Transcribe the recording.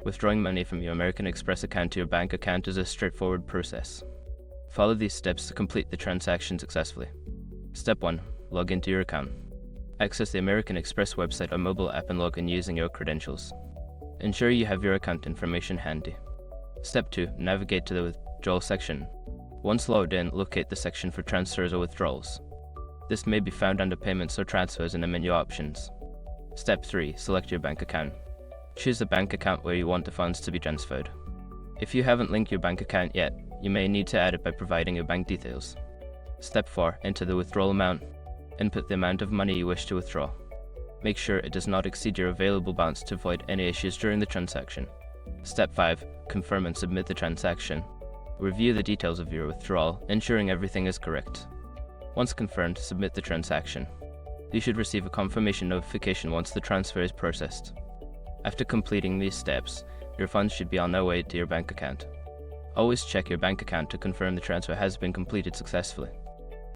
Withdrawing money from your American Express account to your bank account is a straightforward process. Follow these steps to complete the transaction successfully. Step 1. Log into your account. Access the American Express website or mobile app and log in using your credentials. Ensure you have your account information handy. Step 2. Navigate to the withdrawal section. Once logged in, locate the section for transfers or withdrawals. This may be found under Payments or Transfers in the menu options. Step 3. Select your bank account. Choose the bank account where you want the funds to be transferred. If you haven't linked your bank account yet, you may need to add it by providing your bank details. Step 4. Enter the withdrawal amount. Input the amount of money you wish to withdraw. Make sure it does not exceed your available balance to avoid any issues during the transaction. Step 5. Confirm and submit the transaction. Review the details of your withdrawal, ensuring everything is correct. Once confirmed, submit the transaction. You should receive a confirmation notification once the transfer is processed. After completing these steps, your funds should be on their way to your bank account. Always check your bank account to confirm the transfer has been completed successfully.